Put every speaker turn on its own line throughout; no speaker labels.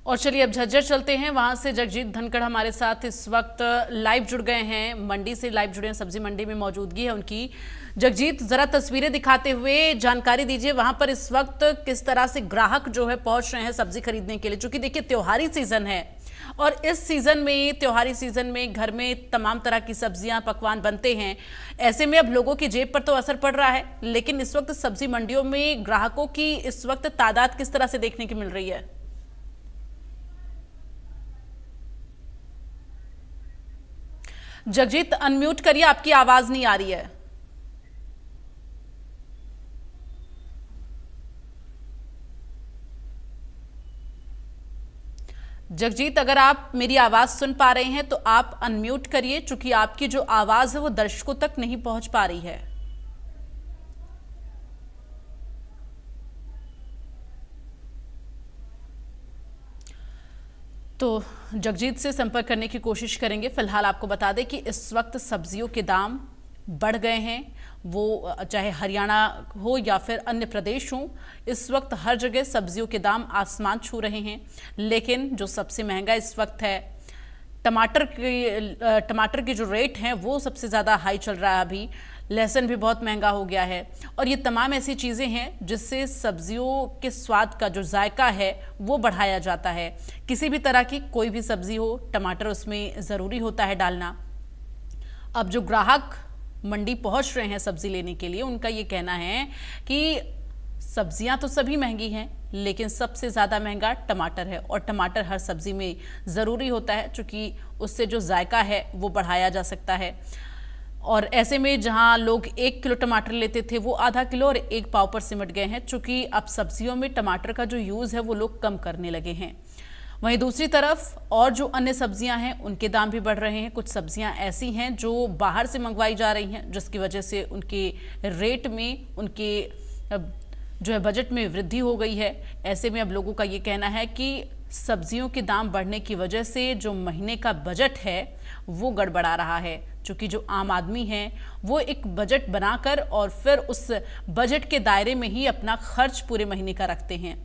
और चलिए अब झज्जर चलते हैं। वहां से जगजीत धनखड़ हमारे साथ इस वक्त लाइव जुड़ गए हैं, मंडी से लाइव जुड़े हैं, सब्जी मंडी में मौजूदगी है उनकी। जगजीत, जरा तस्वीरें दिखाते हुए जानकारी दीजिए, वहां पर इस वक्त किस तरह से ग्राहक जो है पहुंच रहे हैं सब्जी खरीदने के लिए, क्योंकि देखिए त्योहारी सीजन है और इस सीजन में, त्योहारी सीजन में घर में तमाम तरह की सब्जियां पकवान बनते हैं। ऐसे में अब लोगों की जेब पर तो असर पड़ रहा है, लेकिन इस वक्त सब्जी मंडियों में ग्राहकों की इस वक्त तादाद किस तरह से देखने की मिल रही है? जगजीत, अनम्यूट करिए, आपकी आवाज नहीं आ रही है। जगजीत, अगर आप मेरी आवाज सुन पा रहे हैं तो आप अनम्यूट करिए, चूंकि आपकी जो आवाज है वो दर्शकों तक नहीं पहुंच पा रही है। तो जगजीत से संपर्क करने की कोशिश करेंगे। फिलहाल आपको बता दें कि इस वक्त सब्जियों के दाम बढ़ गए हैं, वो चाहे हरियाणा हो या फिर अन्य प्रदेश हो, इस वक्त हर जगह सब्जियों के दाम आसमान छू रहे हैं। लेकिन जो सबसे महंगा इस वक्त है टमाटर के जो रेट हैं वो सबसे ज़्यादा हाई चल रहा है अभी। लहसुन भी बहुत महंगा हो गया है और ये तमाम ऐसी चीज़ें हैं जिससे सब्जियों के स्वाद का जो जायका है वो बढ़ाया जाता है। किसी भी तरह की कोई भी सब्जी हो, टमाटर उसमें ज़रूरी होता है डालना। अब जो ग्राहक मंडी पहुंच रहे हैं सब्जी लेने के लिए, उनका ये कहना है कि सब्जियां तो सभी महंगी हैं, लेकिन सबसे ज़्यादा महंगा टमाटर है और टमाटर हर सब्जी में ज़रूरी होता है, क्योंकि उससे जो जायका है वो बढ़ाया जा सकता है। और ऐसे में जहां लोग 1 किलो टमाटर लेते थे वो आधा किलो और 1 पाव पर सिमट गए हैं, चूंकि अब सब्जियों में टमाटर का जो यूज़ है वो लोग कम करने लगे हैं। वहीं दूसरी तरफ और जो अन्य सब्जियां हैं उनके दाम भी बढ़ रहे हैं। कुछ सब्जियां ऐसी हैं जो बाहर से मंगवाई जा रही हैं, जिसकी वजह से उनके रेट में, उनके जो है बजट में वृद्धि हो गई है। ऐसे में अब लोगों का ये कहना है कि सब्जियों के दाम बढ़ने की वजह से जो महीने का बजट है वो गड़बड़ा रहा है, क्योंकि जो आम आदमी हैं वो एक बजट बनाकर और फिर उस बजट के दायरे में ही अपना खर्च पूरे महीने का रखते हैं।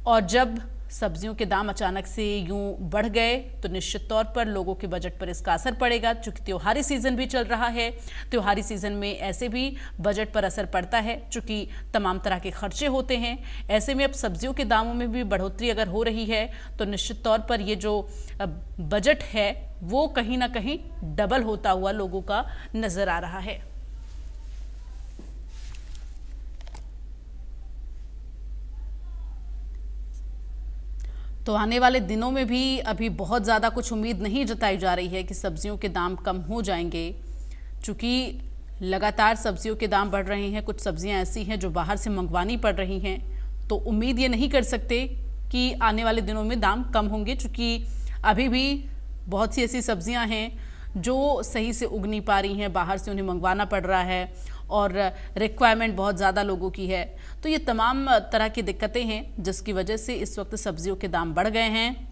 और जब सब्जियों के दाम अचानक से यूं बढ़ गए तो निश्चित तौर पर लोगों के बजट पर इसका असर पड़ेगा, क्योंकि त्योहारी सीजन भी चल रहा है। त्योहारी सीजन में ऐसे भी बजट पर असर पड़ता है, क्योंकि तमाम तरह के खर्चे होते हैं। ऐसे में अब सब्जियों के दामों में भी बढ़ोतरी अगर हो रही है तो निश्चित तौर पर ये जो बजट है वो कहीं ना कहीं डबल होता हुआ लोगों का नजर आ रहा है। तो आने वाले दिनों में भी अभी बहुत ज़्यादा कुछ उम्मीद नहीं जताई जा रही है कि सब्जियों के दाम कम हो जाएंगे, क्योंकि लगातार सब्जियों के दाम बढ़ रहे हैं। कुछ सब्जियां ऐसी हैं जो बाहर से मंगवानी पड़ रही हैं, तो उम्मीद ये नहीं कर सकते कि आने वाले दिनों में दाम कम होंगे, क्योंकि अभी भी बहुत सी ऐसी सब्जियां हैं जो सही से उग नहीं पा रही हैं, बाहर से उन्हें मंगवाना पड़ रहा है और रिक्वायरमेंट बहुत ज़्यादा लोगों की है। तो ये तमाम तरह की दिक्कतें हैं जिसकी वजह से इस वक्त सब्जियों के दाम बढ़ गए हैं।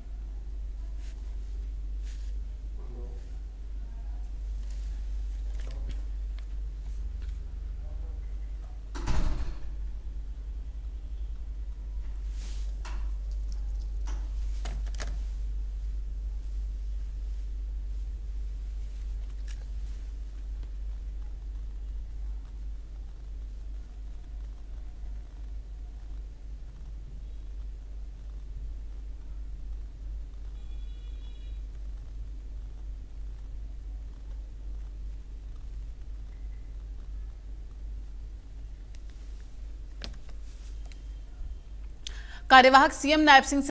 कार्यवाहक सीएम नायब सिंह